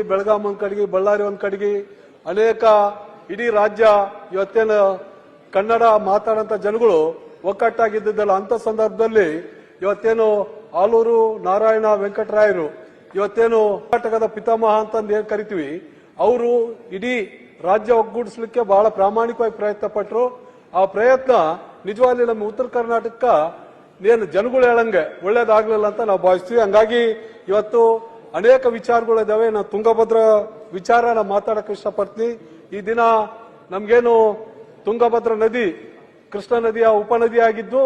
ಬೆಳಗಾಂ ಒಂದ್ ಕಡೆಗೆ, ಬಳ್ಳಾರಿ ಒಂದ್ ಕಡೆಗೆ, ಅನೇಕ ಇಡೀ ರಾಜ್ಯ ಇವತ್ತೇನು ಕನ್ನಡ ಮಾತಾಡಂತ ಜನಗಳು ಒಕ್ಕಟ್ಟಾಗಿದ್ದಲ್ಲ ಅಂತ ಸಂದರ್ಭದಲ್ಲಿ ಇವತ್ತೇನು ಆಲೂರು ನಾರಾಯಣ ವೆಂಕಟರಾಯರು ಇವತ್ತೇನು ಕರ್ನಾಟಕದ ಪಿತಾಮಹ ಅಂತ ಏನ್ ಕರಿತೀವಿ, ಅವರು ಇಡೀ ರಾಜ್ಯ ಒಗ್ಗೂಡಿಸಲಿಕ್ಕೆ ಬಹಳ ಪ್ರಾಮಾಣಿಕವಾಗಿ ಪ್ರಯತ್ನ ಪಟ್ಟರು. ಆ ಪ್ರಯತ್ನ ನಿಜವಾಗಿ ನಮ್ಮ ಉತ್ತರ ಕರ್ನಾಟಕ ಏನು ಜನಗಳು ಹೇಳಂಗೆ ಒಳ್ಳೇದಾಗ್ಲಿಲ್ಲ ಅಂತ ನಾವು ಭಾವಿಸ್ತೀವಿ. ಹಂಗಾಗಿ ಇವತ್ತು ಅನೇಕ ವಿಚಾರಗಳಿದಾವೆ. ನಾನು ತುಂಗಭದ್ರಾ ವಿಚಾರ ನಾನು ಮಾತಾಡಕ್ಕೆ ಇಷ್ಟಪಡ್ತೀನಿ. ಈ ದಿನ ನಮ್ಗೇನು ತುಂಗಭದ್ರಾ ನದಿ ಕೃಷ್ಣ ನದಿಯ ಉಪನದಿ ಆಗಿದ್ದು,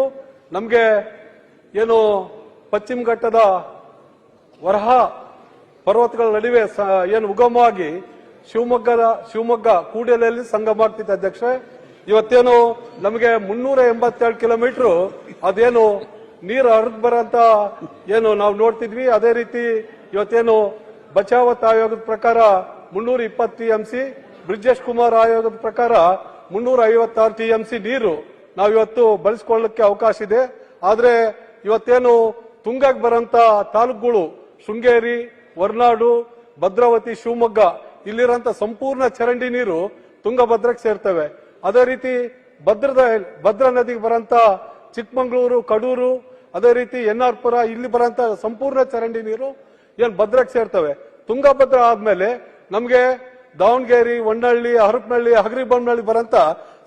ನಮ್ಗೆ ಏನು ಪಶ್ಚಿಮ ಘಟ್ಟದ ವರಹ ಪರ್ವತಗಳ ನಡುವೆ ಏನು ಉಗಮವಾಗಿ ಶಿವಮೊಗ್ಗ ಕೂಡಲಿಯಲ್ಲಿ ಸಂಗಮ ಆಗ್ತಿದೆ ಅಧ್ಯಕ್ಷ. ಇವತ್ತೇನು ನಮಗೆ 387 ಕಿಲೋಮೀಟರ್ ಅದೇನು ನೀರು ಹರಿದು ಬರಂತ ಏನು ನಾವು ನೋಡ್ತಿದ್ವಿ. ಅದೇ ರೀತಿ ಇವತ್ತೇನು ಬಚಾವತ್ ಆಯೋಗದ ಪ್ರಕಾರ 320 TMC, ಬ್ರಿಜೇಶ್ ಕುಮಾರ್ ಆಯೋಗದ ಪ್ರಕಾರ 356 TMC ನೀರು ನಾವಿವತ್ತು ಬಳಸಿಕೊಳ್ಳಕ್ಕೆ ಅವಕಾಶ ಇದೆ. ಆದ್ರೆ ಇವತ್ತೇನು ತುಂಗಕ್ಕೆ ಬರಂತ ತಾಲೂಕುಗಳು ಶೃಂಗೇರಿ, ಹೊರನಾಡು, ಭದ್ರಾವತಿ, ಶಿವಮೊಗ್ಗ ಇಲ್ಲಿರಂತ ಸಂಪೂರ್ಣ ಚರಂಡಿ ನೀರು ತುಂಗಭದ್ರಕ್ಕೆ ಸೇರ್ತವೆ. ಅದೇ ರೀತಿ ಭದ್ರಾ ನದಿಗೆ ಬರಂತ ಚಿಕ್ಕಮಗಳೂರು, ಕಡೂರು, ಅದೇ ರೀತಿ NR ಪುರ ಇಲ್ಲಿ ಬರಂತ ಸಂಪೂರ್ಣ ಚರಂಡಿ ನೀರು ಏನ್ ಭದ್ರಕ್ಕೆ ಸೇರ್ತವೆ. ತುಂಗಭದ್ರಾ ಆದ್ಮೇಲೆ ನಮ್ಗೆ ದಾವಣಗೆರೆ, ಹೊನ್ನಳ್ಳಿ, ಹರಪನಹಳ್ಳಿ, ಹಗರಿಬೊಮ್ಮನಹಳ್ಳಿ ಬರಂತ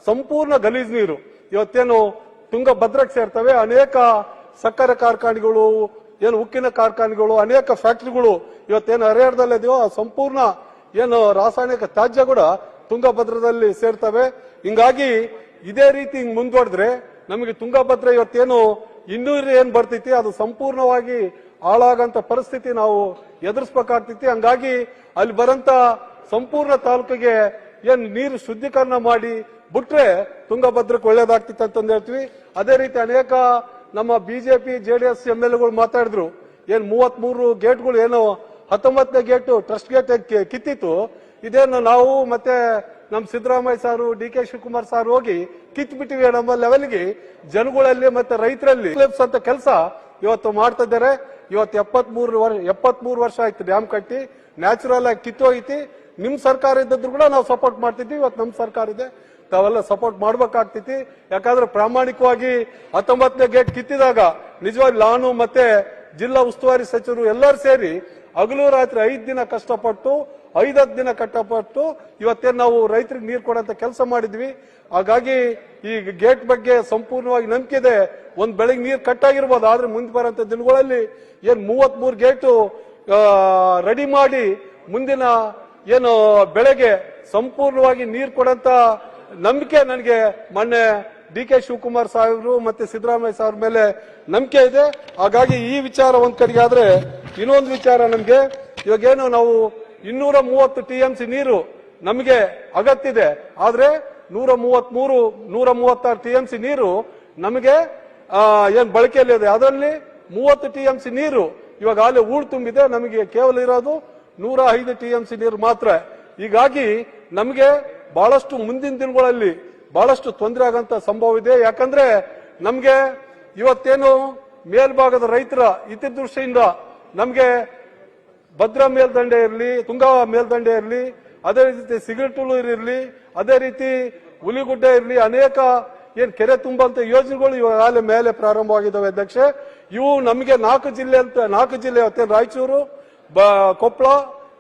ಸಂಪೂರ್ಣ ಗಲೀಜ್ ನೀರು ಇವತ್ತೇನು ತುಂಗಭದ್ರಕ್ಕೆ ಸೇರ್ತವೆ. ಅನೇಕ ಸಕ್ಕರೆ ಕಾರ್ಖಾನೆಗಳು, ಏನು ಉಕ್ಕಿನ ಕಾರ್ಖಾನೆಗಳು, ಅನೇಕ ಫ್ಯಾಕ್ಟರಿಗಳು ಇವತ್ತೇನು ಹರಿಹರದಲ್ಲಿದೆಯೋ ಆ ಸಂಪೂರ್ಣ ಏನು ರಾಸಾಯನಿಕ ತ್ಯಾಜ್ಯ ಕೂಡ ತುಂಗಭದ್ರದಲ್ಲಿ ಸೇರ್ತವೆ. ಹಿಂಗಾಗಿ ಇದೇ ರೀತಿ ಮುಂದುವರೆದ್ರೆ ನಮಗೆ ತುಂಗಭದ್ರಾ ಇವತ್ತೇನು ಇನ್ನೂರು ಏನ್ ಬರ್ತೈತಿ ಅದು ಸಂಪೂರ್ಣವಾಗಿ ಹಾಳಾಗಂತ ಪರಿಸ್ಥಿತಿ ನಾವು ಎದುರಿಸಬೇಕಾಗ್ತೈತಿ. ಹಂಗಾಗಿ ಅಲ್ಲಿ ಬರಂತ ಸಂಪೂರ್ಣ ತಾಲೂಕಿಗೆ ಏನ್ ನೀರು ಶುದ್ಧೀಕರಣ ಮಾಡಿ ಬಿಟ್ರೆ ತುಂಗಭದ್ರಕ್ಕೆ ಒಳ್ಳೇದಾಗ್ತಿತ್ತು ಅಂತಂದು ಹೇಳ್ತೀವಿ. ಅದೇ ರೀತಿ ಅನೇಕ ನಮ್ಮ ಬಿಜೆಪಿ JDS MLAಗಳು ಮಾತಾಡಿದ್ರು. ಏನ್ 33 ಗೇಟ್ಗಳು ಏನು 19ನೇ ಗೇಟ್ ಟ್ರಸ್ಟ್ ಗೇಟ್ ಕಿತ್ತಿತ್ತು, ಇದೇನು ನಾವು ಮತ್ತೆ ನಮ್ ಸಿದ್ದರಾಮಯ್ಯ ಸಾರು, DK ಶಿವಕುಮಾರ್ ಸಾರ್ ಹೋಗಿ ಕಿತ್ಬಿಟ್ಟಿವಿ ನಮ್ಮ ಲೆವೆಲ್ಗೆ ಜನಗಳಲ್ಲಿ ಮತ್ತೆ ರೈತರಲ್ಲಿ ಅಂತ ಕೆಲಸ ಇವತ್ತು ಮಾಡ್ತಾ ಇದ್ದಾರೆ. ಇವತ್ತು 73 ವರ್ಷ ಆಯ್ತು ಡ್ಯಾಮ್ ಕಟ್ಟಿ, ನ್ಯಾಚುರಲ್ ಆಗಿ ಕಿತ್ತೋಗೈತಿ. ನಿಮ್ ಸರ್ಕಾರ ಇದ್ದದ್ರು ಕೂಡ ನಾವು ಸಪೋರ್ಟ್ ಮಾಡ್ತಿದ್ವಿ. ಇವತ್ತು ನಮ್ ಸರ್ಕಾರ ಇದೆ, ತಾವೆಲ್ಲ ಸಪೋರ್ಟ್ ಮಾಡ್ಬೇಕಾಗ್ತೈತಿ. ಯಾಕಂದ್ರೆ ಪ್ರಾಮಾಣಿಕವಾಗಿ 19ನೇ ಗೇಟ್ ಕಿತ್ತಿದಾಗ ನಿಜವಾಗಿ ನಾನು ಮತ್ತೆ ಜಿಲ್ಲಾ ಉಸ್ತುವಾರಿ ಸಚಿವರು ಎಲ್ಲರೂ ಸೇರಿ ಹಗಲು ರಾತ್ರಿ 5 ದಿನ ಕಷ್ಟಪಟ್ಟು 5 ದಿನ ಕಷ್ಟಪಟ್ಟು ಇವತ್ತೇನು ನಾವು ರೈತರಿಗೆ ನೀರು ಕೊಡಂತ ಕೆಲಸ ಮಾಡಿದ್ವಿ. ಹಾಗಾಗಿ ಈ ಗೇಟ್ ಬಗ್ಗೆ ಸಂಪೂರ್ಣವಾಗಿ ನಂಬಿಕೆ ಇದೆ. ಒಂದ್ ಬೆಳಗ್ಗೆ ನೀರು ಕಟ್ಟಾಗಿರ್ಬೋದು, ಆದ್ರೆ ಮುಂದೆ ಬರೋಂತ ದಿನಗಳಲ್ಲಿ ಏನ್ 33 ಗೇಟು ರೆಡಿ ಮಾಡಿ ಮುಂದಿನ ಏನು ಬೆಳೆಗೆ ಸಂಪೂರ್ಣವಾಗಿ ನೀರು ಕೊಡಂತ ನಂಬಿಕೆ ನನಗೆ ಮೊನ್ನೆ DK ಶಿವಕುಮಾರ್ ಸಾಹೇಬರು ಮತ್ತೆ ಸಿದ್ದರಾಮಯ್ಯ ಸಾಹೇಬ್ರ ಮೇಲೆ ನಂಬಿಕೆ ಇದೆ. ಹಾಗಾಗಿ ಈ ವಿಚಾರ ಒಂದ್ ಕಡೆಗೆ ಆದ್ರೆ ಇನ್ನೊಂದು ವಿಚಾರ ನಮ್ಗೆ ಇವಾಗೇನು ನಾವು 230 TMC ನೀರು ನಮಗೆ ಅಗತ್ಯ ಇದೆ. ಆದ್ರೆ 136 TMC ನೀರು ನಮಗೆ ಏನ್ ಬಳಕೆಯಲ್ಲಿ ಇದೆ. ಅದರಲ್ಲಿ 30 TMC ನೀರು ಇವಾಗ ಅಲ್ಲಿ ಹೂಳು ತುಂಬಿದೆ. ನಮಗೆ ಕೇವಲ ಇರೋದು 105 TMC ನೀರು ಮಾತ್ರ. ಹೀಗಾಗಿ ನಮಗೆ ಬಹಳಷ್ಟು ಮುಂದಿನ ದಿನಗಳಲ್ಲಿ ಬಹಳಷ್ಟು ತೊಂದರೆ ಆಗಂತ ಸಂಭವ ಇದೆ. ಯಾಕಂದ್ರೆ ನಮ್ಗೆ ಇವತ್ತೇನು ಮೇಲ್ಭಾಗದ ರೈತರ ಹಿತದೃಷ್ಟಿಯಿಂದ ನಮ್ಗೆ ಭದ್ರಾ ಮೇಲ್ದಂಡೆ ಇರಲಿ, ತುಂಗಾ ಮೇಲ್ದಂಡೆ ಇರಲಿ, ಅದೇ ರೀತಿ ಸಿಗಟೂರು ಇರಲಿ, ಅದೇ ರೀತಿ ಹುಲಿಗುಡ್ಡ ಇರಲಿ, ಅನೇಕ ಏನ್ ಕೆರೆ ತುಂಬಂತ ಯೋಜನೆಗಳು ಇವಾಗ ಮೇಲೆ ಪ್ರಾರಂಭವಾಗಿದ್ದಾವೆ ಅಧ್ಯಕ್ಷ. ಇವು ನಮಗೆ 4 ಜಿಲ್ಲೆ ಇವತ್ತೇನು ರಾಯಚೂರು, ಕೊಪ್ಪಳ,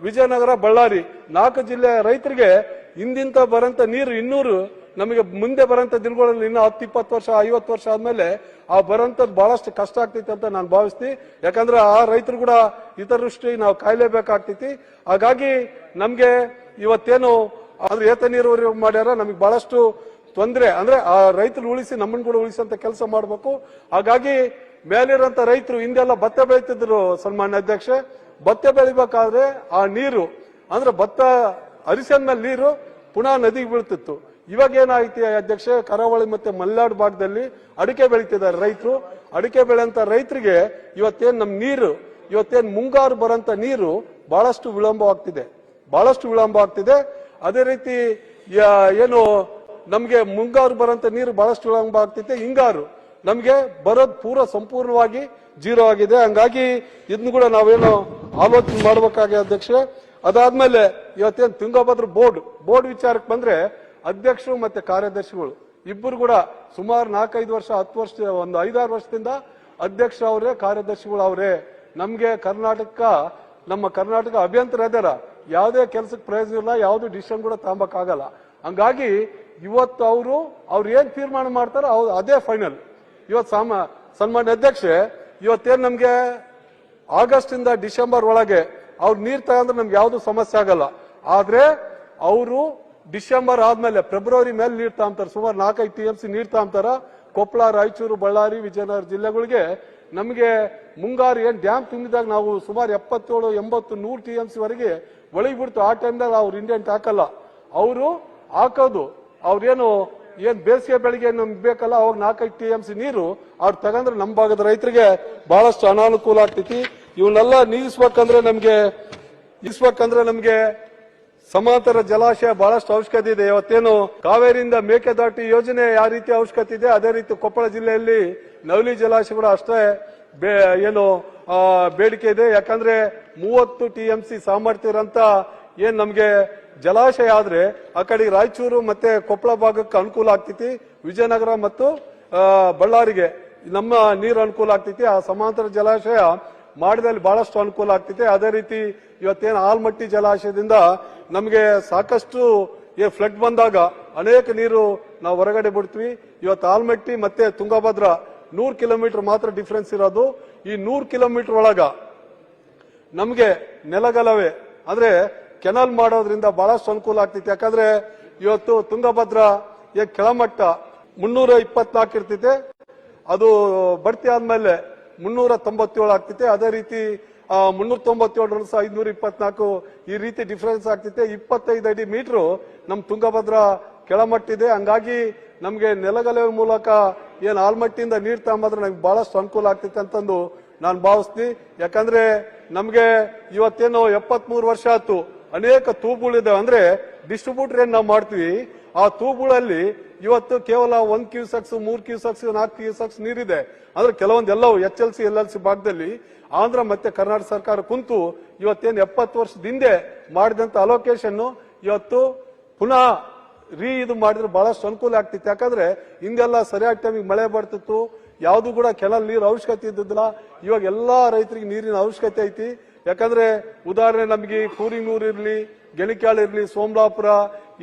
ವಿಜಯನಗರ, ಬಳ್ಳಾರಿ 4 ಜಿಲ್ಲೆಯ ರೈತರಿಗೆ ಹಿಂದಿಂತ ಬರಂತ ನೀರು 200 ನಮಗೆ ಮುಂದೆ ಬರಂತ ದಿನಗಳಲ್ಲಿ ಇನ್ನು 10-20 ವರ್ಷ 50 ವರ್ಷ ಆದ್ಮೇಲೆ ಆ ಬರಂತದ್ದು ಬಹಳಷ್ಟು ಕಷ್ಟ ಆಗ್ತೈತಿ ಅಂತ ನಾನು ಭಾವಿಸ್ತೀನಿ. ಯಾಕಂದ್ರೆ ಆ ರೈತರು ಕೂಡ ಹಿತದೃಷ್ಟಿ ನಾವು ಕಾಯ್ಲೇಬೇಕಾಗ್ತೈತಿ. ಹಾಗಾಗಿ ನಮ್ಗೆ ಇವತ್ತೇನು ಆದ್ರೆ ಏತ ನೀರಾವರಿ ಮಾಡ್ಯಾರ, ನಮಗೆ ಬಹಳಷ್ಟು ತೊಂದರೆ. ಅಂದ್ರೆ ಆ ರೈತರು ಉಳಿಸಿ ನಮ್ಮನ್ನು ಕೂಡ ಉಳಿಸಂತ ಕೆಲಸ ಮಾಡಬೇಕು. ಹಾಗಾಗಿ ಮೇಲಿರಂತ ರೈತರು ಹಿಂದೆಲ್ಲ ಭತ್ತ ಬೆಳೀತಿದ್ರು ಸನ್ಮಾನ್ಯ ಅಧ್ಯಕ್ಷ. ಭತ್ತ ಬೆಳಿಬೇಕಾದ್ರೆ ಆ ನೀರು ಅಂದ್ರೆ ಭತ್ತ ಹರಿಸನ್ ಮೇಲೆ ನೀರು ಪುನಃ ನದಿಗೆ ಬೀಳ್ತಿತ್ತು. ಇವಾಗ ಏನಾಯ್ತು ಅಧ್ಯಕ್ಷ, ಕರಾವಳಿ ಮತ್ತೆ ಮಲೆನಾಡು ಭಾಗದಲ್ಲಿ ಅಡಿಕೆ ಬೆಳೀತಿದ್ದಾರೆ ರೈತರು. ಅಡಿಕೆ ಬೆಳೆಯಂತ ರೈತರಿಗೆ ಇವತ್ತೇನ್ ನಮ್ ನೀರು ಇವತ್ತೇನ್ ಮುಂಗಾರು ಬರಂತ ನೀರು ಬಹಳಷ್ಟು ವಿಳಂಬ ಆಗ್ತಿದೆ. ಅದೇ ರೀತಿ ಏನು ನಮ್ಗೆ ಮುಂಗಾರು ಬರಂತ ನೀರು ಬಹಳಷ್ಟು ವಿಳಂಬ ಆಗ್ತಿದೆ. ಹಿಂಗಾರು ನಮ್ಗೆ ಬರೋದು ಪೂರ ಸಂಪೂರ್ಣವಾಗಿ ಜೀರೋ ಆಗಿದೆ. ಹಂಗಾಗಿ ಇದನ್ನು ಕೂಡ ನಾವೇನು ಆಲೋಚನೆ ಮಾಡಬೇಕಾಗಿದೆ ಅಧ್ಯಕ್ಷ. ಅದಾದ್ಮೇಲೆ ಇವತ್ತೇನು ತುಂಗಭದ್ರಾ ಬೋರ್ಡ್ ವಿಚಾರಕ್ಕೆ ಬಂದ್ರೆ ಅಧ್ಯಕ್ಷರು ಮತ್ತೆ ಕಾರ್ಯದರ್ಶಿಗಳು ಇಬ್ಬರು ಕೂಡ ಸುಮಾರು 4-5 ವರ್ಷ 10 ವರ್ಷ ಒಂದು 5-6 ವರ್ಷದಿಂದ ಅಧ್ಯಕ್ಷ ಅವರೇ ಕಾರ್ಯದರ್ಶಿಗಳು ಅವರೇ. ನಮ್ಗೆ ನಮ್ಮ ಕರ್ನಾಟಕ ಅಭ್ಯಂತರ ಇದಾರ ಯಾವುದೇ ಕೆಲಸಕ್ಕೆ ಪ್ರಯೋಜನ ಇಲ್ಲ, ಯಾವ್ದು ಡಿಸಿಷನ್ ಕೂಡ ತಗೊಂಬಕ್ಕಾಗಲ್ಲ. ಹಂಗಾಗಿ ಇವತ್ತು ಅವ್ರು ಏನ್ ತೀರ್ಮಾನ ಮಾಡ್ತಾರೋ ಅದೇ ಫೈನಲ್. ಇವತ್ತು ಸನ್ಮಾನ್ಯ ಅಧ್ಯಕ್ಷೆ, ಇವತ್ತೇನ್ ನಮ್ಗೆ ಆಗಸ್ಟ್ ಇಂದ ಡಿಸೆಂಬರ್ ಒಳಗೆ ಅವ್ರು ನೀರ್ ತಗೊಂಡ್ರೆ ನಮ್ಗೆ ಯಾವ್ದು ಸಮಸ್ಯೆ ಆಗಲ್ಲ. ಆದ್ರೆ ಅವರು ಡಿಸೆಂಬರ್ ಆದ್ಮೇಲೆ ಫೆಬ್ರವರಿ ಮೇಲೆ ನೀರ್ ತಗೊಂತಾರೆ, ಸುಮಾರು 4-5 TMC ನೀರ್ ತಗೊಂತಾರ. ಕೊಪ್ಪಳ, ರಾಯಚೂರು, ಬಳ್ಳಾರಿ, ವಿಜಯನಗರ ಜಿಲ್ಲೆಗಳಿಗೆ ನಮಗೆ ಮುಂಗಾರು ಏನ್ ಡ್ಯಾಮ್ ತುಂಬಿದಾಗ ನಾವು ಸುಮಾರು 77, 80, 100 TMC ವರೆಗೆ ಒಳಗೆ ಬಿಡ್ತು. ಆ ಟೈಮ್ನಲ್ಲಿ ಅವ್ರು ಇಂಡಿಯಂಟ್ ಹಾಕಲ್ಲ, ಅವರು ಹಾಕೋದು ಏನ್ ಬೇಸಿಗೆ ಬೆಳೆಗೆ ನಮ್ಗೆ ಬೇಕಲ್ಲ ಅವಾಗ 4-5 TMC ನೀರು ಅವ್ರು ತಗೊಂಡ್ರೆ ನಮ್ಮ ಭಾಗದ ರೈತರಿಗೆ ಬಹಳಷ್ಟು ಅನಾನುಕೂಲ ಆಗ್ತೈತಿ. ಇವನ್ನೆಲ್ಲ ನೀಗಿಸ್ಬೇಕಂದ್ರೆ ನಮ್ಗೆ ಸಮಾಂತರ ಜಲಾಶಯ ಬಹಳಷ್ಟು ಅವಶ್ಯಕತೆ ಇದೆ. ಇವತ್ತೇನು ಕಾವೇರಿಯಿಂದ ಮೇಕೆದಾಟು ಯೋಜನೆ ಯಾವ ರೀತಿ ಅವಶ್ಯಕತೆ ಇದೆ, ಅದೇ ರೀತಿ ಕೊಪ್ಪಳ ಜಿಲ್ಲೆಯಲ್ಲಿ ನವಲಿ ಜಲಾಶಯ ಕೂಡ ಅಷ್ಟೇ ಬೇಡಿಕೆ ಇದೆ. ಯಾಕಂದ್ರೆ 30 TMC ಸಾಮರ್ಥ್ಯ ಇರೋಂತ ಏನ್ ನಮ್ಗೆ ಜಲಾಶಯ ಆದ್ರೆ ಆ ಕಡೆ ರಾಯಚೂರು ಮತ್ತೆ ಕೊಪ್ಪಳ ಭಾಗಕ್ಕೆ ಅನುಕೂಲ ಆಗ್ತೈತಿ, ವಿಜಯನಗರ ಮತ್ತು ಬಳ್ಳಾರಿಗೆ ನಮ್ಮ ನೀರು ಅನುಕೂಲ ಆಗ್ತೈತಿ. ಆ ಸಮಾಂತರ ಜಲಾಶಯ ಮಾಡಿದಲ್ಲಿ ಬಹಳಷ್ಟು ಅನುಕೂಲ ಆಗ್ತೈತಿ. ಅದೇ ರೀತಿ ಇವತ್ತೇನು ಆಲ್ಮಟ್ಟಿ ಜಲಾಶಯದಿಂದ ನಮಗೆ ಸಾಕಷ್ಟು ಫ್ಲಡ್ ಬಂದಾಗ ಅನೇಕ ನೀರು ನಾವು ಹೊರಗಡೆ ಬಿಡ್ತೀವಿ. ಇವತ್ತು ಆಲ್ಮಟ್ಟಿ ಮತ್ತೆ ತುಂಗಭದ್ರಾ 100 ಕಿಲೋಮೀಟರ್ ಮಾತ್ರ ಡಿಫರೆನ್ಸ್ ಇರೋದು. ಈ 100 ಕಿಲೋಮೀಟರ್ ಒಳಗ ನಮ್ಗೆ ನೆಲಗಲವೇ ಅಂದ್ರೆ ಕೆನಾಲ್ ಮಾಡೋದ್ರಿಂದ ಬಹಳಷ್ಟು ಅನುಕೂಲ ಆಗ್ತೈತಿ. ಯಾಕಂದ್ರೆ ಇವತ್ತು ತುಂಗಭದ್ರಾ ಕೆಳಮಟ್ಟ 324 ಇರ್ತೈತೆ, ಅದು ಬಡ್ತಿ ಆದ್ಮೇಲೆ 397 ಆಗ್ತೈತೆ. ಅದೇ ರೀತಿ 397 524 ಈ ರೀತಿ ಡಿಫರೆನ್ಸ್ ಆಗ್ತೈತೆ. 25 ಅಡಿ ಮೀಟರ್ ನಮ್ ತುಂಗಭದ್ರಾ ಕೆಳಮಟ್ಟಿದೆ. ಹಂಗಾಗಿ ನಮ್ಗೆ ನೆಲಗಲವೆ ಮೂಲಕ ಏನ್ ಆಲ್ಮಟ್ಟಿಯಿಂದ ನೀರ್ ತಗೊಂಬಂದ್ರೆ ನಮ್ಗೆ ಬಹಳಷ್ಟು ಅನುಕೂಲ ಆಗ್ತೈತೆ ಅಂತಂದು ನಾನು ಭಾವಿಸ್ತೀನಿ. ಯಾಕಂದ್ರೆ ನಮ್ಗೆ ಇವತ್ತೇನು 73 ವರ್ಷ ಆಯ್ತು, ಅನೇಕ ತೂಬುಗಳಿದಾವೆ. ಅಂದ್ರೆ ಡಿಸ್ಟ್ರಿಬ್ಯೂಟರ್ ಏನ್ ನಾವು ಮಾಡ್ತೀವಿ, ಆ ತೂಬುಗಳಲ್ಲಿ ಇವತ್ತು ಕೇವಲ 1 ಕ್ಯೂಸೆಕ್ಸ್ 3 ಕ್ಯೂಸೆಕ್ಸ್ 4 ಕ್ಯೂಸೆಕ್ಸ್ ನೀರಿದೆ. ಅಂದ್ರೆ ಕೆಲವೊಂದು ಎಲ್ಲವೂ HLC LLC ಭಾಗದಲ್ಲಿ ಆಂಧ್ರ ಮತ್ತೆ ಕರ್ನಾಟಕ ಸರ್ಕಾರ ಕುಂತು ಇವತ್ತೇನು 70 ವರ್ಷದ ಹಿಂದೆ ಮಾಡಿದಂತ ಅಲೋಕೇಶನ್ ಇವತ್ತು ಪುನಃ ಇದು ಮಾಡಿದ್ರೆ ಬಹಳಷ್ಟು ಅನುಕೂಲ ಆಗ್ತಿತ್ತು. ಯಾಕಂದ್ರೆ ಹಿಂದೆಲ್ಲ ಸರಿಯಾದ ಟೈಮಿಗೆ ಮಳೆ ಬರ್ತಿತ್ತು, ಯಾವ್ದು ಕೂಡ ಕೆಲ ನೀರು ಅವಶ್ಯಕತೆ ಇದ್ದಿದ್ದಿಲ್ಲ. ಇವಾಗ ಎಲ್ಲಾ ರೈತರಿಗೆ ನೀರಿನ ಅವಶ್ಯಕತೆ ಐತಿ. ಯಾಕಂದ್ರೆ ಉದಾಹರಣೆ ನಮಗೆ ಕೂರಿನೂರ್ ಇರ್ಲಿ, ಗೆಣಿಕ್ಯಾಳ ಇರ್ಲಿ, ಸೋಮಲಾಪುರ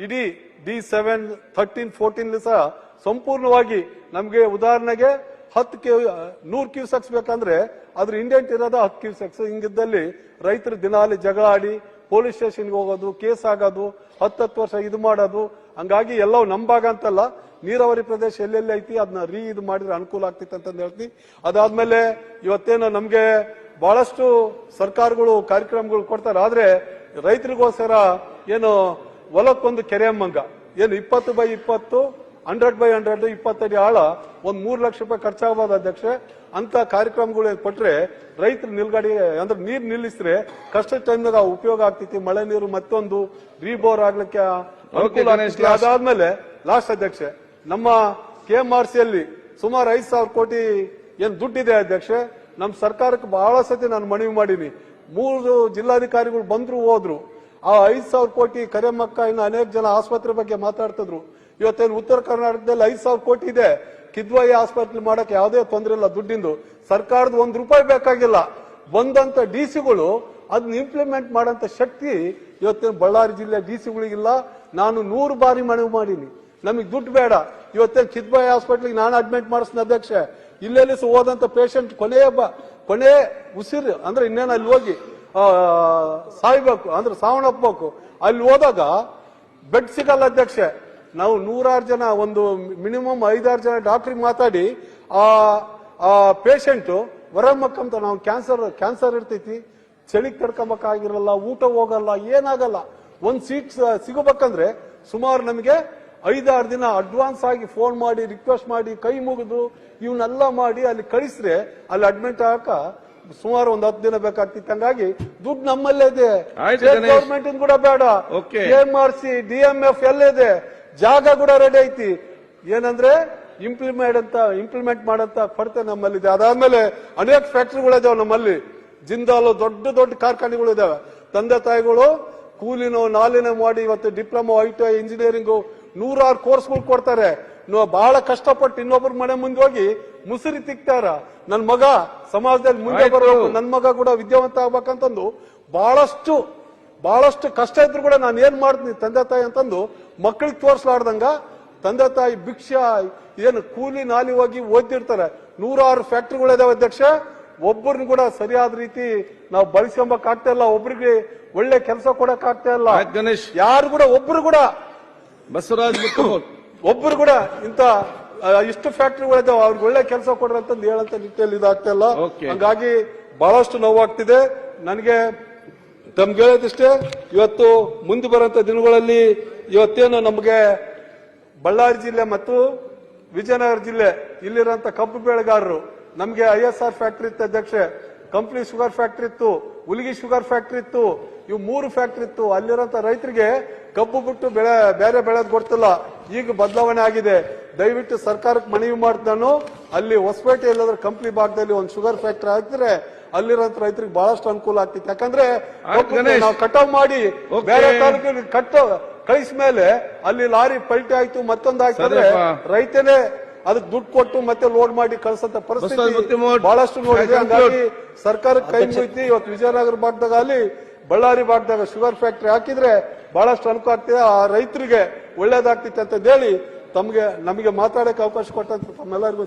ಇಡೀ D7, 13, 14 ಸಹ ಸಂಪೂರ್ಣವಾಗಿ ನಮ್ಗೆ ಉದಾಹರಣೆಗೆ 100 ಕ್ಯೂಸೆಕ್ಸ್ ಬೇಕಂದ್ರೆ ಅದ್ರ ಇಂಡೆಂಟ್ ಇರೋದ 10 ಕ್ಯೂಸೆಕ್ಸ್. ಹಿಂಗಿದ್ದಲ್ಲಿ ರೈತರು ದಿನಾಲಿ ಜಗಳ ಆಡಿ ಪೊಲೀಸ್ ಸ್ಟೇಷನ್ಗೆ ಹೋಗೋದು, ಕೇಸ್ ಆಗೋದು, 10 ವರ್ಷ ಇದು ಮಾಡೋದು. ಹಂಗಾಗಿ ಎಲ್ಲವೂ ನಮ್ಮ ಭಾಗ ಅಂತಲ್ಲ, ನೀರಾವರಿ ಪ್ರದೇಶ ಎಲ್ಲೆಲ್ಲಿ ಐತಿ ಅದನ್ನ ಇದು ಮಾಡಿದ್ರೆ ಅನುಕೂಲ ಆಗ್ತಿತ್ತು ಅಂತ ಹೇಳ್ತೀನಿ. ಅದಾದ್ಮೇಲೆ ಇವತ್ತೇನು ನಮ್ಗೆ ಬಹಳಷ್ಟು ಸರ್ಕಾರಗಳು ಕಾರ್ಯಕ್ರಮಗಳು ಕೊಡ್ತಾರೆ. ಆದ್ರೆ ರೈತರಿಗೋಸ್ಕರ ಏನು ಹೊಲಕ್ಕೊಂದು ಕೆರೆ ಮಂಗ ಏನು 20x20 100x100 20 ಅಡಿ ಆಳ 3 ಲಕ್ಷ ರೂಪಾಯಿ ಖರ್ಚಾಗಬಹುದು ಅಧ್ಯಕ್ಷೆ. ಅಂತ ಕಾರ್ಯಕ್ರಮಗಳು ಕೊಟ್ರೆ ರೈತರು ನಿಲ್ಗಡೆ ಅಂದ್ರೆ ನೀರ್ ನಿಲ್ಲಿಸಿದ್ರೆ ಕಷ್ಟ ಟೈಮ್ನಾಗ ಉಪಯೋಗ ಆಗ್ತೈತಿ. ಮಳೆ ನೀರು ಮತ್ತೊಂದು ರೀಬೋರ್ ಆಗ್ಲಿಕ್ಕೆ ಅನುಕೂಲ ಆಗ್ತೈತಿ. ಅದಾದ್ಮೇಲೆ ಲಾಸ್ಟ್ ಅಧ್ಯಕ್ಷೆ, ನಮ್ಮ KMRCಯಲ್ಲಿ ಸುಮಾರು 5,000 ಕೋಟಿ ಏನ್ ದುಡ್ಡಿದೆ ಅಧ್ಯಕ್ಷೆ. ನಮ್ ಸರ್ಕಾರಕ್ಕೆ ಬಹಳ ಸತಿ ನಾನು ಮನವಿ ಮಾಡೀನಿ. 3 ಜಿಲ್ಲಾಧಿಕಾರಿಗಳು ಬಂದ್ರು ಹೋದ್ರು. ಆ 5,000 ಕೋಟಿ ಕರೆಮಕ್ಕ ಇನ್ನು ಅನೇಕ ಜನ ಆಸ್ಪತ್ರೆ ಬಗ್ಗೆ ಮಾತಾಡ್ತಿದ್ರು. ಇವತ್ತೇನು ಉತ್ತರ ಕರ್ನಾಟಕದಲ್ಲಿ 5,000 ಕೋಟಿ ಇದೆ, ಕಿದ್ವಾಯಿ ಆಸ್ಪತ್ರೆ ಮಾಡಕ್ಕೆ ಯಾವುದೇ ತೊಂದರೆ ಇಲ್ಲ ದುಡ್ಡಿಂದು. ಸರ್ಕಾರದ ₹1 ಬೇಕಾಗಿಲ್ಲ. ಬಂದಂತ DCಗಳು ಅದನ್ನ ಇಂಪ್ಲಿಮೆಂಟ್ ಮಾಡಂತ ಶಕ್ತಿ ಇವತ್ತೇನು ಬಳ್ಳಾರಿ ಜಿಲ್ಲೆ DCಗಳಿಗಿಲ್ಲ. ನಾನು 100 ಬಾರಿ ಮನವಿ ಮಾಡೀನಿ, ನಮಗೆ ದುಡ್ಡು ಬೇಡ. ಇವತ್ತೇನು ಕಿದ್ವಾಯಿ ಹಾಸ್ಪಿಟ್ಲಿಗೆ ನಾನು ಅಡ್ಮಿಟ್ ಮಾಡಿಸ್ತೀನಿ ಅಧ್ಯಕ್ಷೆ. ಇಲ್ಲೆಲ್ಲಿ ಹೋದಂತ ಪೇಷಂಟ್ ಕೊನೆ ಉಸಿರು ಅಂದ್ರೆ ಇನ್ನೇನು ಅಲ್ಲಿ ಹೋಗಿ ಸಾಯ್ಬೇಕು ಅಂದ್ರೆ ಸಾವನ್ನಪ್ಪಬೇಕು. ಅಲ್ಲಿ ಹೋದಾಗ ಬೆಡ್ ಸಿಗಲ್ಲ ಅಧ್ಯಕ್ಷೆ. ನಾವು 100 ಜನ ಒಂದು ಮಿನಿಮಮ್ 5-6 ಜನ ಡಾಕ್ಟ್ರಿಗೆ ಮಾತಾಡಿ ಆ ಪೇಷಂಟ್ ಹೊರಮಕ್ಕಂತ ನಾವು ಕ್ಯಾನ್ಸರ್ ಇರ್ತೈತಿ, ಚಳಿಗೆ ತಡ್ಕೊಂಬಕ್ಕಾಗಿರಲ್ಲ, ಊಟ ಹೋಗಲ್ಲ, ಏನಾಗಲ್ಲ. ಒಂದ್ ಸೀಟ್ ಸಿಗಬೇಕಂದ್ರೆ ಸುಮಾರು ನಮಗೆ 5-6 ದಿನ ಅಡ್ವಾನ್ಸ್ ಆಗಿ ಫೋನ್ ಮಾಡಿ ರಿಕ್ವೆಸ್ಟ್ ಮಾಡಿ ಕೈ ಮುಗಿದು ಇವನ್ನೆಲ್ಲ ಮಾಡಿ ಅಲ್ಲಿ ಕಳಿಸ್ರೆ ಅಲ್ಲಿ ಅಡ್ಮಿಟ್ ಆಗಕ ಸುಮಾರು ಒಂದು 10 ದಿನ ಬೇಕಾಗ್ತಿತ್ತು. ಹಂಗಾಗಿ ದುಡ್ಡು ನಮ್ಮಲ್ಲೇ ಇದೆ, ಗವರ್ಮೆಂಟ್ ಕೂಡ ಬೇಡ. KMRC DMF ಎಲ್ಲೇ ಜಾಗ ಕೂಡ ರೆಡಿ ಐತಿ. ಏನಂದ್ರೆ ಇಂಪ್ಲಿಮೆಂಟ್ ಮಾಡಂತ ಕೊರತೆ ನಮ್ಮಲ್ಲಿದೆ. ಅದಾದ್ಮೇಲೆ ಅನೇಕ ಫ್ಯಾಕ್ಟರಿಗಳಿದಾವೆ ನಮ್ಮಲ್ಲಿ, ಜಿಂದಾಲ್ ದೊಡ್ಡ ಕಾರ್ಖಾನೆಗಳು ಇದಾವೆ. ತಂದೆ ತಾಯಿಗಳು ಕೂಲಿನೋ ನಾಲಿನೋ ಮಾಡಿ ಇವತ್ತು ಡಿಪ್ಲೊಮಾ ಐಟಿಐ ಇಂಜಿನಿಯರಿಂಗು 100 ಕೋರ್ಸ್ಗಳು ಕೊಡ್ತಾರೆ. ನೀವು ಬಹಳ ಕಷ್ಟಪಟ್ಟು ಇನ್ನೊಬ್ಬರ ಮನೆ ಮುಂದೆ ಹೋಗಿ ಮುಸುರಿ ತಿಕ್ತಾರ. ನನ್ ಮಗ ಸಮಾಜದಲ್ಲಿ ಮುಂದೆ ಬರಬೇಕು, ನನ್ ಮಗ ಕೂಡ ವಿದ್ಯಾವಂತ ಆಗ್ಬೇಕಂತಂದು ಬಹಳಷ್ಟು ಕಷ್ಟ ಇದ್ರು ಕೂಡ ನಾನು ಏನ್ ಮಾಡ್ತೀನಿ ತಂದೆ ತಾಯಿ ಅಂತಂದು ಮಕ್ಕಳಿಗೆ ತೋರ್ಸ್ಲಾರ್ದಂಗ ತಂದೆ ತಾಯಿ ಭಿಕ್ಷಾ ಏನು ಕೂಲಿ ನಾಲಿ ಹೋಗಿ ಓದಿರ್ತಾರೆ. 100 ಫ್ಯಾಕ್ಟರಿಗಳಿದಾವೆ ಅಧ್ಯಕ್ಷ. ಒಬ್ಬರನ್ನು ಕೂಡ ಸರಿಯಾದ ರೀತಿ ನಾವು ಬಳಸ್ಕೊಂಬಕ್ ಆಗ್ತಾ ಇಲ್ಲ, ಒಬ್ರಿಗೆ ಒಳ್ಳೆ ಕೆಲಸ ಕೊಡಕ್ ಆಗ್ತಾ ಇಲ್ಲ. ಗಣೇಶ್ ಯಾರು ಕೂಡ ಒಬ್ರು ಕೂಡ ಬಸವರಾಜ್ ಒಬ್ರು ಕೂಡ ಇಂತ ಇಷ್ಟು ಫ್ಯಾಕ್ಟರಿಗಳಿದಾವೆ ಅವ್ರಿಗೆ ಒಳ್ಳೆ ಕೆಲಸ ಕೊಡ್ರಿ ಅಂತ ಹೇಳಂತ ನಿಟ್ಟಿನಲ್ಲಿ ಇದಾಗ್ತಾ ಇಲ್ಲ. ಹಂಗಾಗಿ ಬಹಳಷ್ಟು ನೋವಾಗ್ತಿದೆ ನನಗೆ. ತಮ್ಗೆ ಹೇಳೋದಿಷ್ಟೇ, ಇವತ್ತು ಮುಂದೆ ಬರುವಂತ ದಿನಗಳಲ್ಲಿ ಇವತ್ತೇನು ನಮಗೆ ಬಳ್ಳಾರಿ ಜಿಲ್ಲೆ ಮತ್ತು ವಿಜಯನಗರ ಜಿಲ್ಲೆ ಇಲ್ಲಿರುವಂತ ಕಬ್ಬು ಬೆಳೆಗಾರರು ನಮಗೆ ISR ಫ್ಯಾಕ್ಟರಿ ಇತ್ತು ಅಧ್ಯಕ್ಷೆ, ಕಂಪ್ಲಿ ಶುಗರ್ ಫ್ಯಾಕ್ಟರಿ ಇತ್ತು, ಉಲಿಗಿ ಶುಗರ್ ಫ್ಯಾಕ್ಟರಿ ಇತ್ತು, ಇವು 3 ಫ್ಯಾಕ್ಟರಿ ಇತ್ತು. ಅಲ್ಲಿರುವಂತ ರೈತರಿಗೆ ಕಬ್ಬು ಬಿಟ್ಟು ಬೇರೆ ಬೆಳೆದ್ ಕೊಡ್ತಿಲ್ಲ. ಈಗ ಬದಲಾವಣೆ ಆಗಿದೆ. ದಯವಿಟ್ಟು ಸರ್ಕಾರಕ್ಕೆ ಮನವಿ ಮಾಡ್ತಾನು, ಅಲ್ಲಿ ಹೊಸಪೇಟೆ ಎಲ್ಲಾದ್ರೂ ಕಂಪ್ಲಿ ಭಾಗದಲ್ಲಿ ಒಂದು ಶುಗರ್ ಫ್ಯಾಕ್ಟರಿ ಹಾಕಿದ್ರೆ ಅಲ್ಲಿರೋಂತ ರೈತರಿಗೆ ಬಹಳಷ್ಟು ಅನುಕೂಲ ಆಗ್ತಿತ್ತು. ಯಾಕಂದ್ರೆ ನಾವು ಕಟಾವ್ ಮಾಡಿ ಬೇರೆ ತಾಲೂಕಿಗೆ ಕಳಿಸ ಮೇಲೆ ಅಲ್ಲಿ ಲಾರಿ ಪಲ್ಟಿ ಆಯ್ತು ಮತ್ತೊಂದು ಆಯ್ತಂದ್ರೆ ರೈತನೇ ಅದಕ್ಕೆ ದುಡ್ಡು ಕೊಟ್ಟು ಮತ್ತೆ ಲೋಡ್ ಮಾಡಿ ಕಳಿಸಂತ ಪರಿಸ್ಥಿತಿ ಬಹಳಷ್ಟು ನೋಡಿದೆ. ಹಂಗಾಗಿ ಸರ್ಕಾರಕ್ಕೆ ಕೈ ಮುಗಿತಿ ಇವತ್ತು ವಿಜಯನಗರ ಭಾಗದಾಗ ಅಲ್ಲಿ ಬಳ್ಳಾರಿ ಭಾಗದಾಗ ಶುಗರ್ ಫ್ಯಾಕ್ಟರಿ ಹಾಕಿದ್ರೆ ಬಹಳಷ್ಟು ಅನುಕೂಲ ಆಗ್ತಿದೆ, ಆ ರೈತರಿಗೆ ಒಳ್ಳೇದಾಗ್ತಿತ್ತು ಅಂತ ಹೇಳಿ ನಮಗೆ ಮಾತಾಡಕ್ಕೆ ಅವಕಾಶ ಕೊಟ್ಟಂತ ತಮ್ಮೆಲ್ಲರಿಗೂ